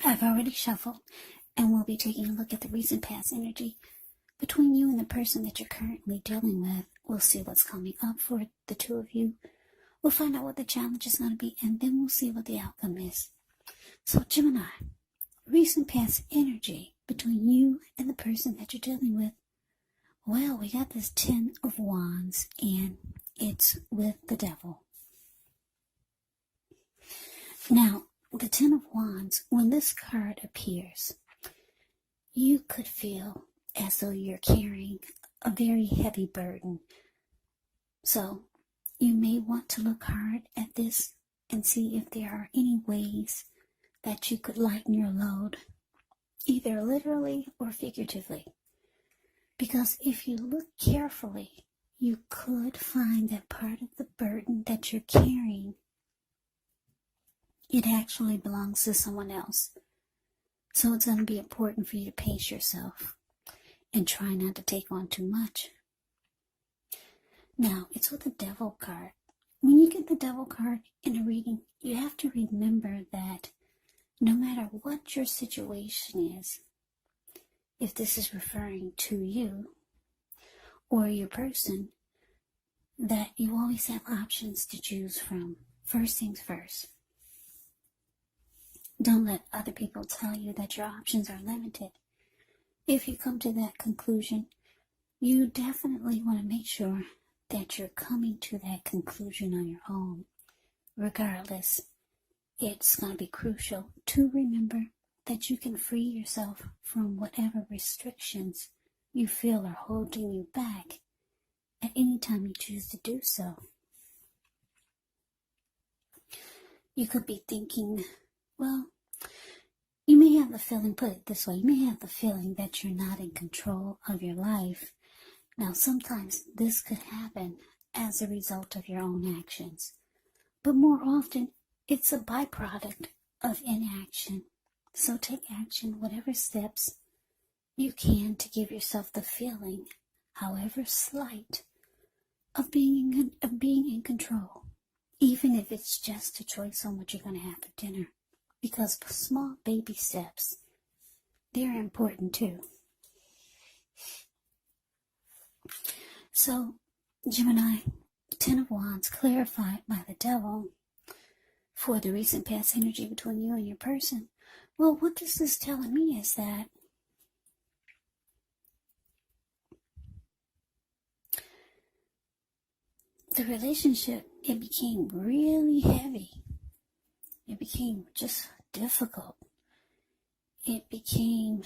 I've already shuffled, and we'll be taking a look at the recent past energy between you and the person that you're currently dealing with. We'll see what's coming up for the two of you. We'll find out what the challenge is going to be, and then we'll see what the outcome is. So, Gemini, recent past energy between you and the person that you're dealing with. Well, we got this 10 of Wands, and it's with the devil. Now, the 10 of Wands, when this card appears, you could feel as though you're carrying a very heavy burden. So, you may want to look hard at this and see if there are any ways that you could lighten your load, either literally or figuratively. Because if you look carefully, you could find that part of the burden that you're carrying, it actually belongs to someone else. So it's going to be important for you to pace yourself and try not to take on too much. Now, it's with the Devil card. When you get the Devil card in a reading, you have to remember that no matter what your situation is, if this is referring to you or your person, that you always have options to choose from. First things first. Don't let other people tell you that your options are limited. If you come to that conclusion, you definitely want to make sure that you're coming to that conclusion on your own. Regardless, it's going to be crucial to remember that you can free yourself from whatever restrictions you feel are holding you back at any time you choose to do so. You could be thinking, well, you may have the feeling, put it this way, you may have the feeling that you're not in control of your life. Now, sometimes this could happen as a result of your own actions, but more often, it's a byproduct of inaction. So take action, whatever steps you can to give yourself the feeling, however slight, of being in control, even if it's just a choice on what you're going to have for dinner. Because small baby steps, they're important too. So, Gemini, 10 of Wands, clarified by the Devil for the recent past energy between you and your person. Well, what this is telling me is that the relationship, it became really heavy. It became just difficult. It became,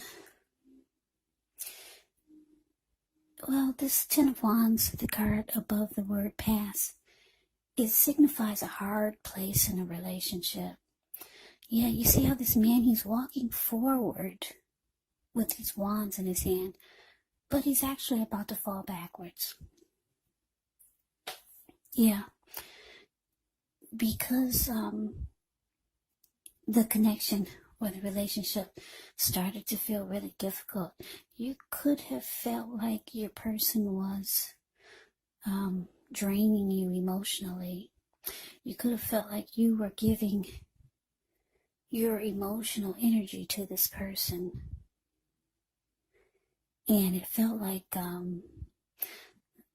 well, this 10 of Wands, the card above the word past, it signifies a hard place in a relationship. Yeah, you see how this man, he's walking forward with his wands in his hand, but he's actually about to fall backwards. Yeah, because the connection or the relationship started to feel really difficult. You could have felt like your person was draining you emotionally. You could have felt like you were giving your emotional energy to this person. And it felt like,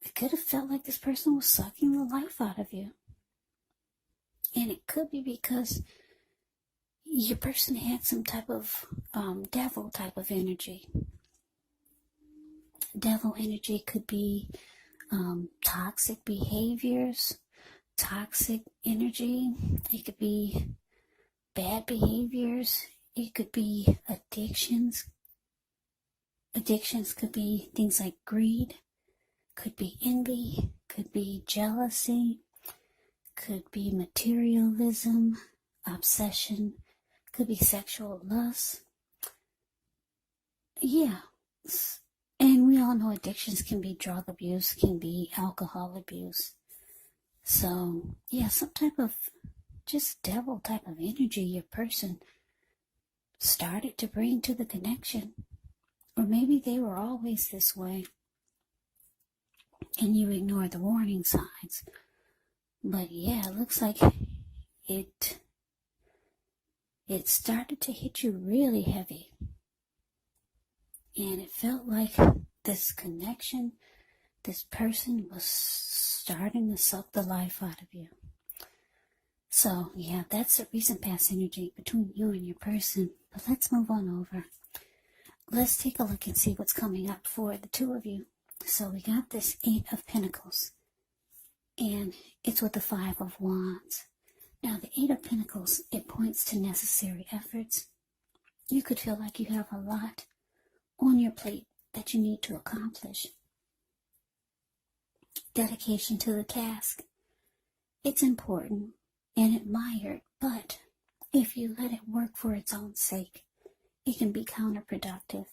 it could have felt like this person was sucking the life out of you. And it could be because your person had some type of devil type of energy. Devil energy could be toxic behaviors, toxic energy. It could be bad behaviors. It could be addictions. Addictions could be things like greed, could be envy, could be jealousy, could be materialism, obsession, could be sexual lust. Yeah. And we all know addictions can be drug abuse, can be alcohol abuse. So, yeah, some type of just devil type of energy your person started to bring to the connection. Or maybe they were always this way and you ignore the warning signs. But yeah, it looks like it it started to hit you really heavy. And it felt like this connection, this person was starting to suck the life out of you. So, yeah, that's the recent past energy between you and your person. But let's move on over. Let's take a look and see what's coming up for the two of you. So we got this 8 of Pentacles. And it's with the 5 of Wands. Now, the 8 of Pentacles, it points to necessary efforts. You could feel like you have a lot on your plate that you need to accomplish. Dedication to the task. It's important and admired, but if you let it work for its own sake, it can be counterproductive.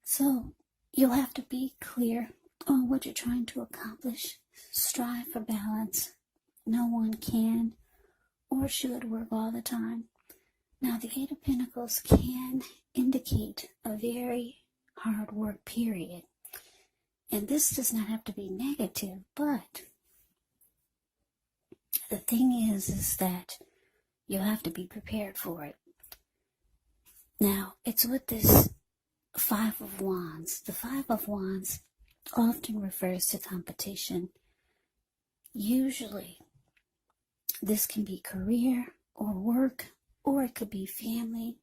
So you'll have to be clear on what you're trying to accomplish. Strive for balance. No one can or should work all the time. Now, the 8 of Pentacles can indicate a very hard work period. And this does not have to be negative, but the thing is that you have to be prepared for it. Now, it's with this 5 of Wands. The 5 of Wands often refers to competition. Usually, this can be career or work, or it could be family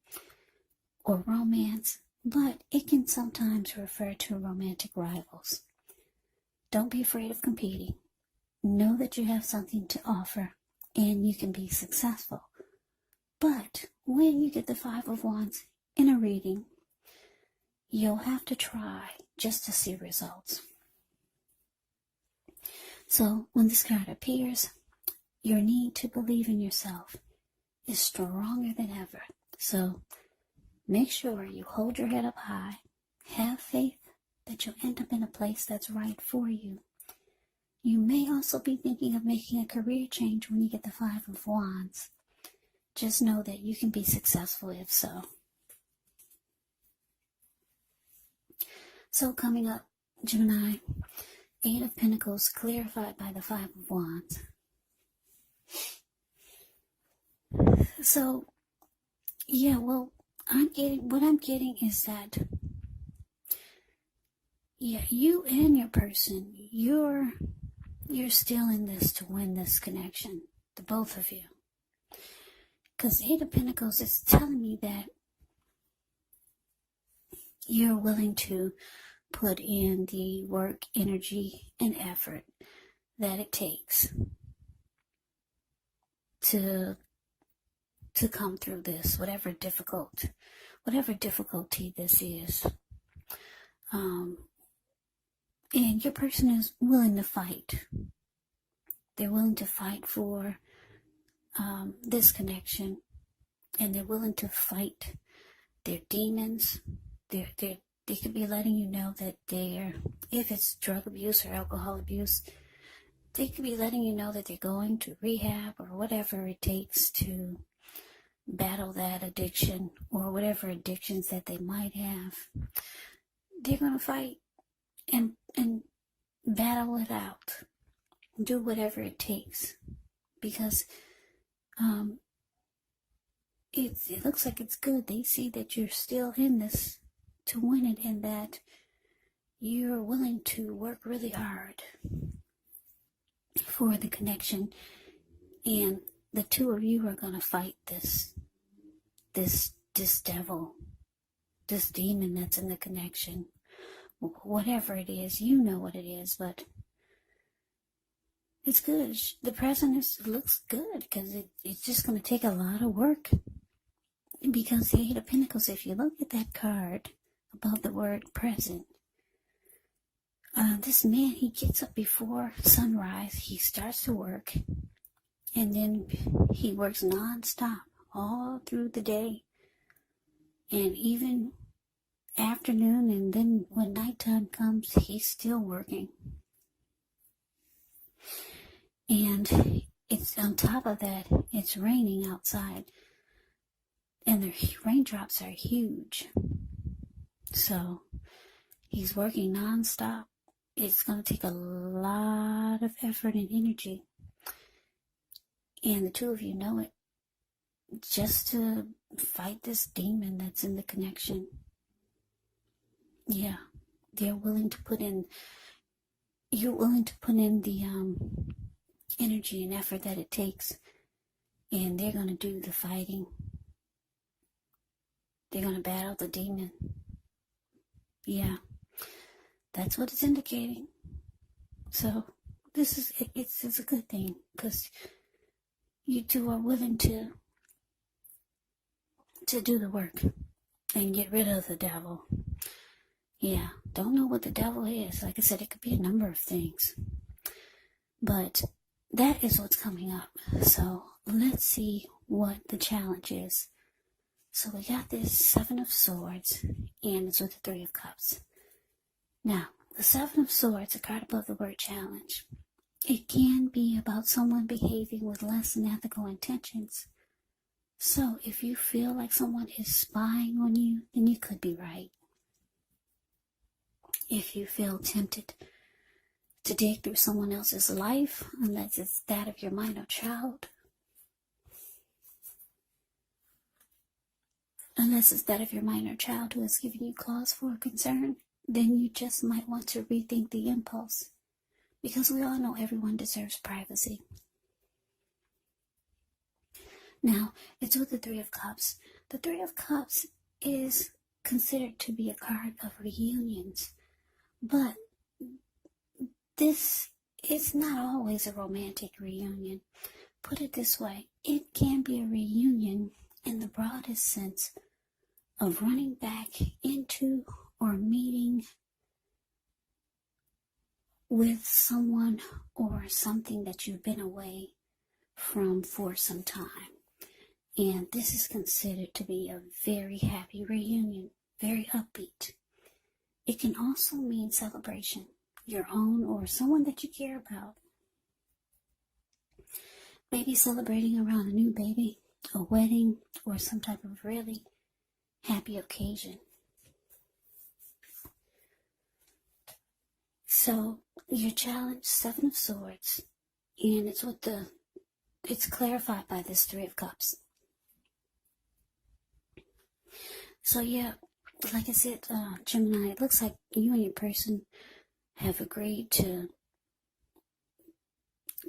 or romance, but it can sometimes refer to romantic rivals. Don't be afraid of competing. Know that you have something to offer and you can be successful. But when you get the 5 of Wands in a reading, you'll have to try just to see results. So when this card appears, your need to believe in yourself is stronger than ever. So make sure you hold your head up high. Have faith that you'll end up in a place that's right for you. You may also be thinking of making a career change when you get the 5 of Wands. Just know that you can be successful if so. So coming up, Gemini, 8 of Pentacles clarified by the 5 of Wands. So, yeah, well, what I'm getting is that, yeah, you and your person, you're still in this to win this connection, the both of you. Because the 8 of Pentacles is telling me that you're willing to put in the work, energy, and effort that it takes to come through this, whatever difficulty this is. And your person is willing to fight. They're willing to fight for this connection, and they're willing to fight their demons. They could be letting you know that if it's drug abuse or alcohol abuse, they could be letting you know that they're going to rehab or whatever it takes to battle that addiction or whatever addictions that they might have. They're going to fight and battle it out. Do whatever it takes, because it looks like it's good. They see that you're still in this to win it, and that you're willing to work really hard for the connection, and the two of you are going to fight this devil, this demon that's in the connection. Whatever it is, you know what it is, but it's good. The present looks good, because it's just going to take a lot of work. Because the 8 of Pentacles, if you look at that card above the word present, this man, he gets up before sunrise, he starts to work, and then he works non-stop all through the day, and even afternoon, and then when nighttime comes, he's still working. And it's on top of that, it's raining outside, and the raindrops are huge. So he's working non-stop. It's going to take a lot of effort and energy. And the two of you know it. just to fight this demon that's in the connection. Yeah, they're willing to put in, you're willing to put in the energy and effort that it takes, and they're going to do the fighting. They're going to battle the demon. Yeah, that's what it's indicating. So it's a good thing, because you two are willing to do the work and get rid of the devil. Yeah, don't know what the devil is. Like I said, it could be a number of things. But that is what's coming up. So let's see what the challenge is. So we got this Seven of Swords, and it's with the Three of Cups. Now, the Seven of Swords, a card above the word challenge. It can be about someone behaving with less than ethical intentions. So if you feel like someone is spying on you, then you could be right. If you feel tempted to dig through someone else's life, unless it's that of your minor child, who has given you cause for concern, then you just might want to rethink the impulse. Because we all know everyone deserves privacy. Now, it's with the Three of Cups. The Three of Cups is considered to be a card of reunions. But this is not always a romantic reunion. Put it this way, it can be a reunion in the broadest sense of running back into or meeting with someone or something that you've been away from for some time. And this is considered to be a very happy reunion, very upbeat. It can also mean celebration, your own or someone that you care about. Maybe celebrating around a new baby, a wedding, or some type of really happy occasion. So, your challenge, Seven of Swords, and it's clarified by this Three of Cups. So yeah, like I said, Gemini, it looks like you and your person have agreed to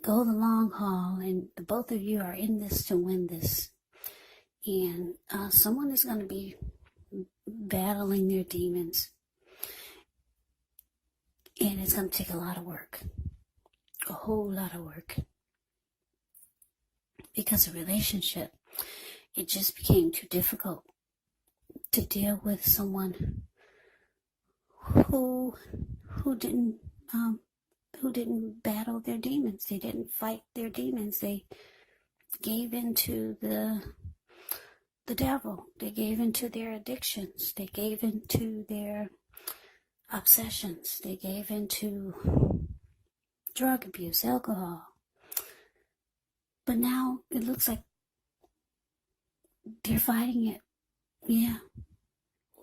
go the long haul, and the both of you are in this to win this. And someone is going to be battling their demons. And it's going to take a lot of work. A whole lot of work. Because the relationship, it just became too difficult to deal with someone who didn't battle their demons. They didn't fight their demons. They gave into the devil. They gave into their addictions. They gave into their obsessions. They gave into drug abuse, alcohol. But now it looks like they're fighting it. Yeah.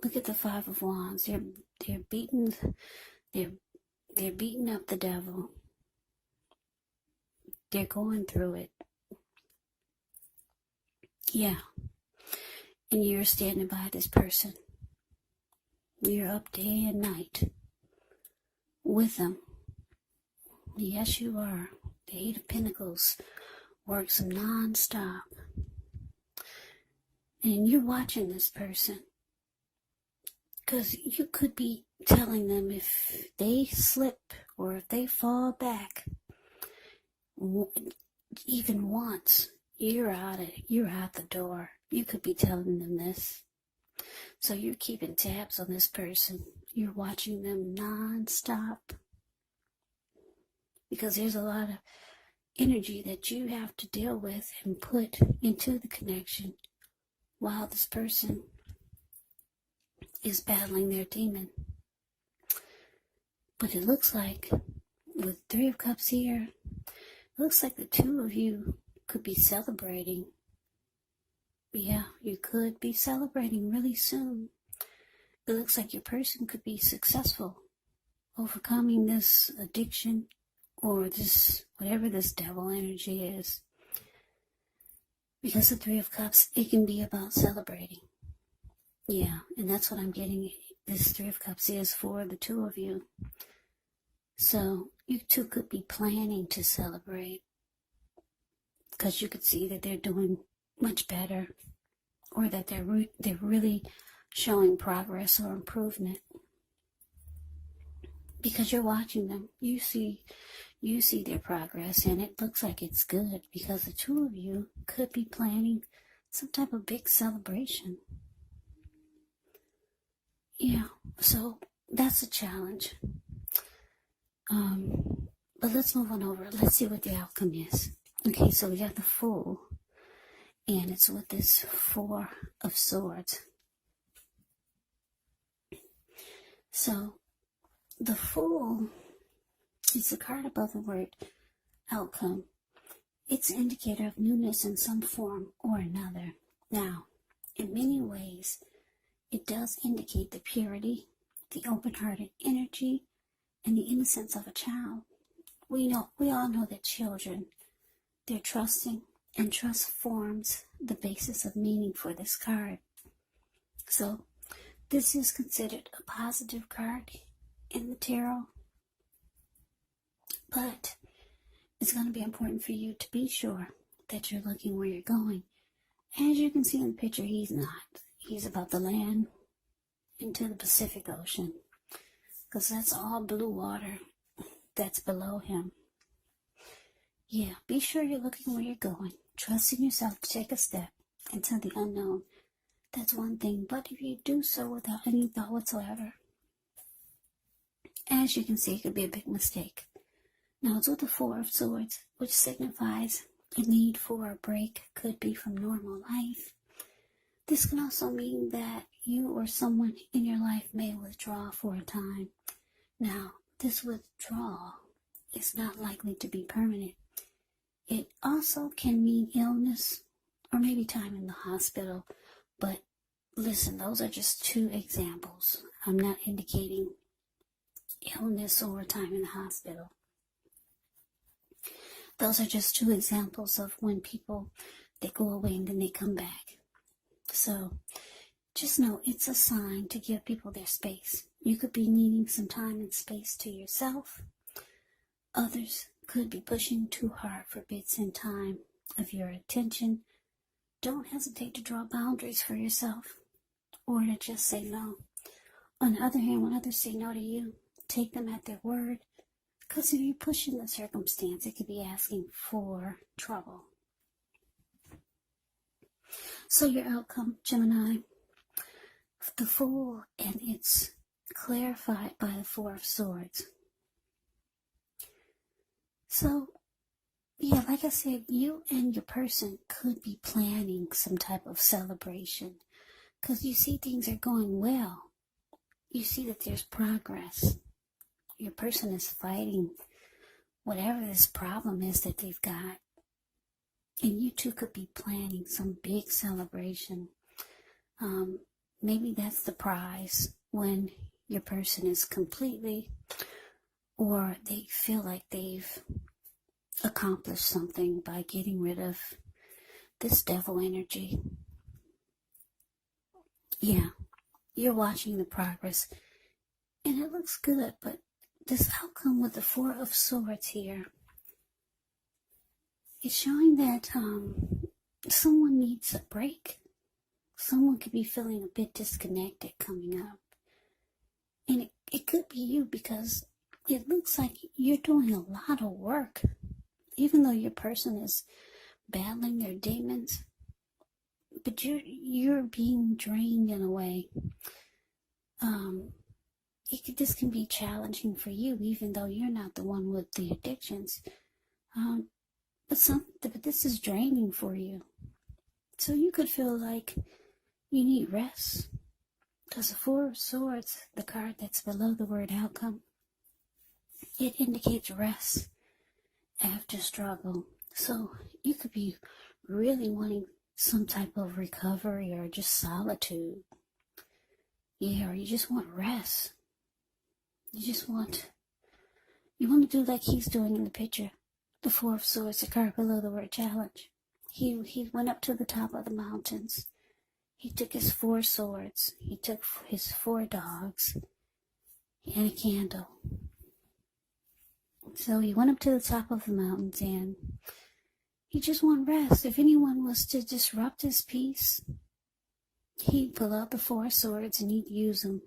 Look at the Five of Wands. They're beating up the devil. They're going through it. Yeah. And you're standing by this person. You're up day and night with them. Yes, you are. The Eight of Pentacles works non-stop. And you're watching this person. Because you could be telling them if they slip or if they fall back even once, you're out the door. You could be telling them this. So you're keeping tabs on this person. You're watching them non-stop. Because there's a lot of energy that you have to deal with and put into the connection while this person is battling their demon. But it looks like, with Three of Cups here, it looks like the two of you could be celebrating. Yeah, you could be celebrating really soon. It looks like your person could be successful overcoming this addiction or this, whatever this devil energy is. Because the Three of Cups, it can be about celebrating. Yeah, and that's what I'm getting. This Three of Cups is for the two of you. So you two could be planning to celebrate, because you could see that they're doing much better, or that they're really showing progress or improvement. Because you're watching them, you see their progress, and it looks like it's good, because the two of you could be planning some type of big celebration. Yeah, so that's a challenge. But let's move on over. Let's see what the outcome is. Okay, so we got the Fool, and it's with this Four of Swords. So the Fool is the card above the word outcome. It's an indicator of newness in some form or another. Now, in many ways, it does indicate the purity, the open-hearted energy, and the innocence of a child. We all know that children, they're trusting, and trust forms the basis of meaning for this card. So this is considered a positive card in the tarot, but it's going to be important for you to be sure that you're looking where you're going. As you can see in the picture, he's not. He's about to land into the Pacific Ocean, because that's all blue water that's below him. Yeah, be sure you're looking where you're going. Trust in yourself to take a step into the unknown. That's one thing. But if you do so without any thought whatsoever, as you can see, it could be a big mistake. Now, it's with the Four of Swords, which signifies a need for a break, could be from normal life. This can also mean that you or someone in your life may withdraw for a time. Now, this withdrawal is not likely to be permanent. It also can mean illness or maybe time in the hospital. But listen, those are just two examples. I'm not indicating illness or time in the hospital. Those are just two examples of when people, they go away and then they come back. So just know it's a sign to give people their space. You could be needing some time and space to yourself. Others could be pushing too hard for bits and time of your attention. Don't hesitate to draw boundaries for yourself, or to just say no. On the other hand, when others say no to you, take them at their word, because if you're pushing the circumstance, it could be asking for trouble. So your outcome, Gemini, the Fool, and it's clarified by the Four of Swords. So, yeah, like I said, you and your person could be planning some type of celebration, because you see things are going well. You see that there's progress. Your person is fighting whatever this problem is that they've got. And you two could be planning some big celebration. Maybe that's the prize, when your person is completely, or they feel like they've accomplished something by getting rid of this devil energy. Yeah, you're watching the progress, and it looks good, but this outcome with the Four of Swords here, it's showing that someone needs a break. Someone could be feeling a bit disconnected coming up. And it could be you, because it looks like you're doing a lot of work. Even though your person is battling their demons, but you're being drained in a way. This can be challenging for you, even though you're not the one with the addictions. But this is draining for you. So you could feel like you need rest. Because the Four of Swords, the card that's below the word outcome, it indicates rest after struggle. So you could be really wanting some type of recovery, or just solitude. Yeah, or you just want rest. You want to do like he's doing in the picture. The Four of Swords, the card below the word challenge. He went up to the top of the mountains. He took his 4 swords. He took his 4 dogs and a candle. So he went up to the top of the mountains and he just wanted rest. If anyone was to disrupt his peace, he'd pull out the 4 swords and he'd use them.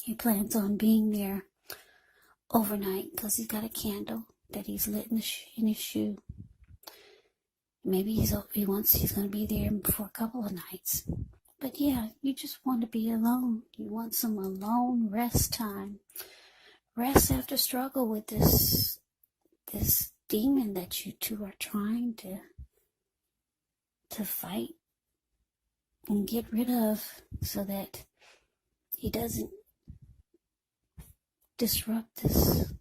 He plans on being there overnight because he's got a candle that he's lit in his shoe. Maybe he's going to be there for a couple of nights. But yeah, you just want to be alone. You want some alone rest time. Rest after struggle with this demon that you two are trying to fight and get rid of so that he doesn't disrupt this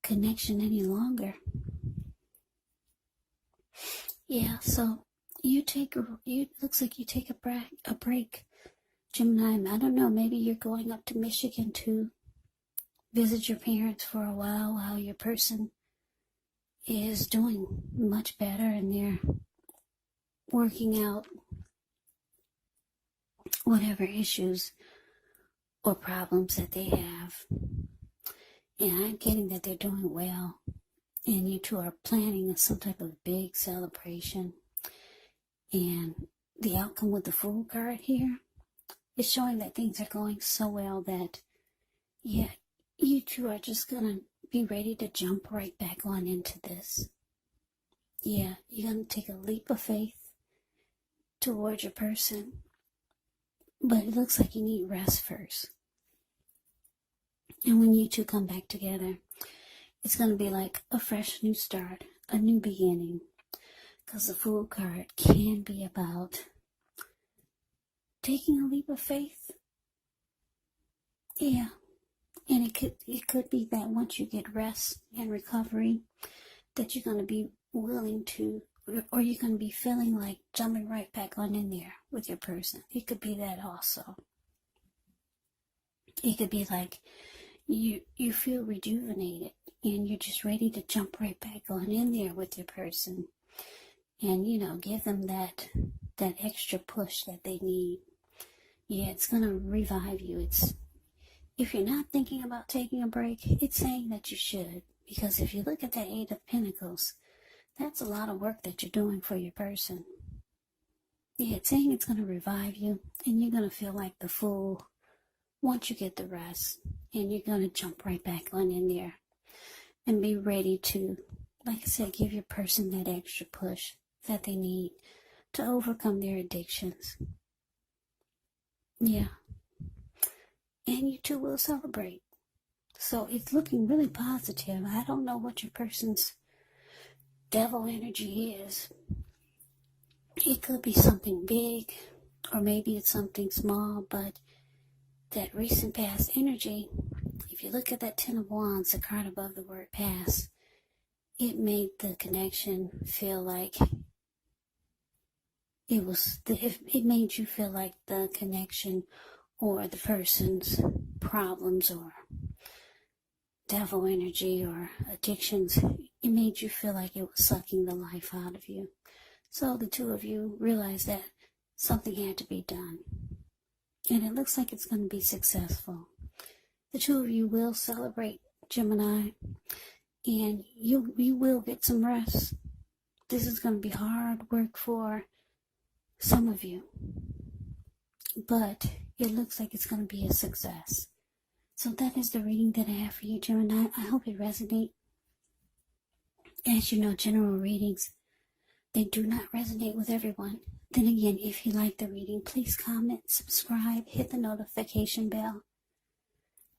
connection any longer. Yeah, so looks like you take a break, Gemini. I don't know, maybe you're going up to Michigan to visit your parents for a while your person is doing much better and they're working out whatever issues or problems that they have. And I'm getting that they're doing well. And you two are planning some type of big celebration. And the outcome with the Fool card here is showing that things are going so well that, yeah, you two are just going to be ready to jump right back on into this. Yeah, you're going to take a leap of faith towards your person. But it looks like you need rest first. And when you two come back together, it's going to be like a fresh new start, a new beginning. Because the Fool card can be about taking a leap of faith. Yeah. And it could be that once you get rest and recovery, that you're going to be willing to, or you're going to be feeling like jumping right back on in there with your person. It could be that also. It could be like you feel rejuvenated and you're just ready to jump right back on in there with your person and, give them that extra push that they need. Yeah, it's going to revive you. If you're not thinking about taking a break, it's saying that you should. Because if you look at that 8 of Pentacles, that's a lot of work that you're doing for your person. Yeah, it's saying it's going to revive you, and you're going to feel like the Fool once you get the rest. And you're going to jump right back on in there and be ready to, like I said, give your person that extra push that they need to overcome their addictions. Yeah. And you two will celebrate. So it's looking really positive. I don't know what your person's devil energy is. It could be something big, or maybe it's something small, but that recent past energy, if you look at that 10 of Wands, the card above the word past, it made the connection feel like it made you feel like the connection or the person's problems or devil energy or addictions, it made you feel like it was sucking the life out of you. So the two of you realized that something had to be done. And it looks like it's going to be successful. The two of you will celebrate, Gemini, and you will get some rest. This is going to be hard work for some of you, but it looks like it's going to be a success. So that is the reading that I have for you, Gemini. I hope it resonates. As you know, general readings, they do not resonate with everyone. Then again, if you like the reading, please comment, subscribe, hit the notification bell.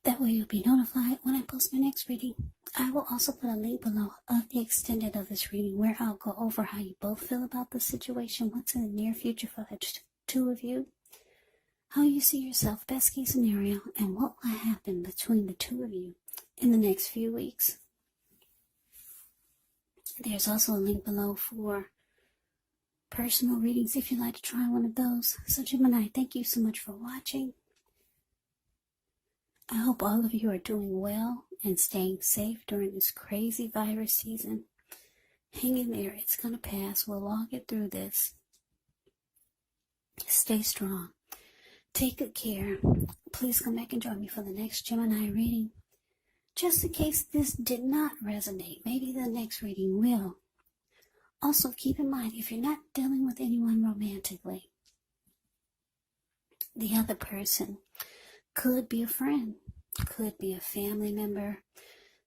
That way you'll be notified when I post my next reading. I will also put a link below of the extended of this reading where I'll go over how you both feel about the situation, what's in the near future for the two of you, how you see yourself, best case scenario, and what will happen between the two of you in the next few weeks. There's also a link below for personal readings if you'd like to try one of those. So Gemini, thank you so much for watching. I hope all of you are doing well and staying safe during this crazy virus season. Hang in there. It's going to pass. We'll all get through this. Stay strong. Take good care. Please come back and join me for the next Gemini reading. Just in case this did not resonate, maybe the next reading will. Also, keep in mind, if you're not dealing with anyone romantically, the other person could be a friend, could be a family member,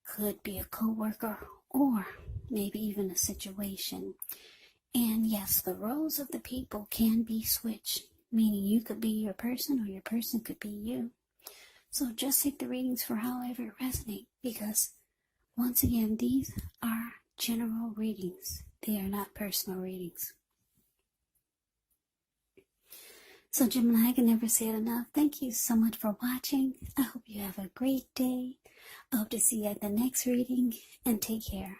could be a co-worker, or maybe even a situation. And yes, the roles of the people can be switched, meaning you could be your person or your person could be you. So just take the readings for however it resonates, because once again, these are general readings. They are not personal readings. So Gemini, I can never say it enough. Thank you so much for watching. I hope you have a great day. I hope to see you at the next reading, and take care.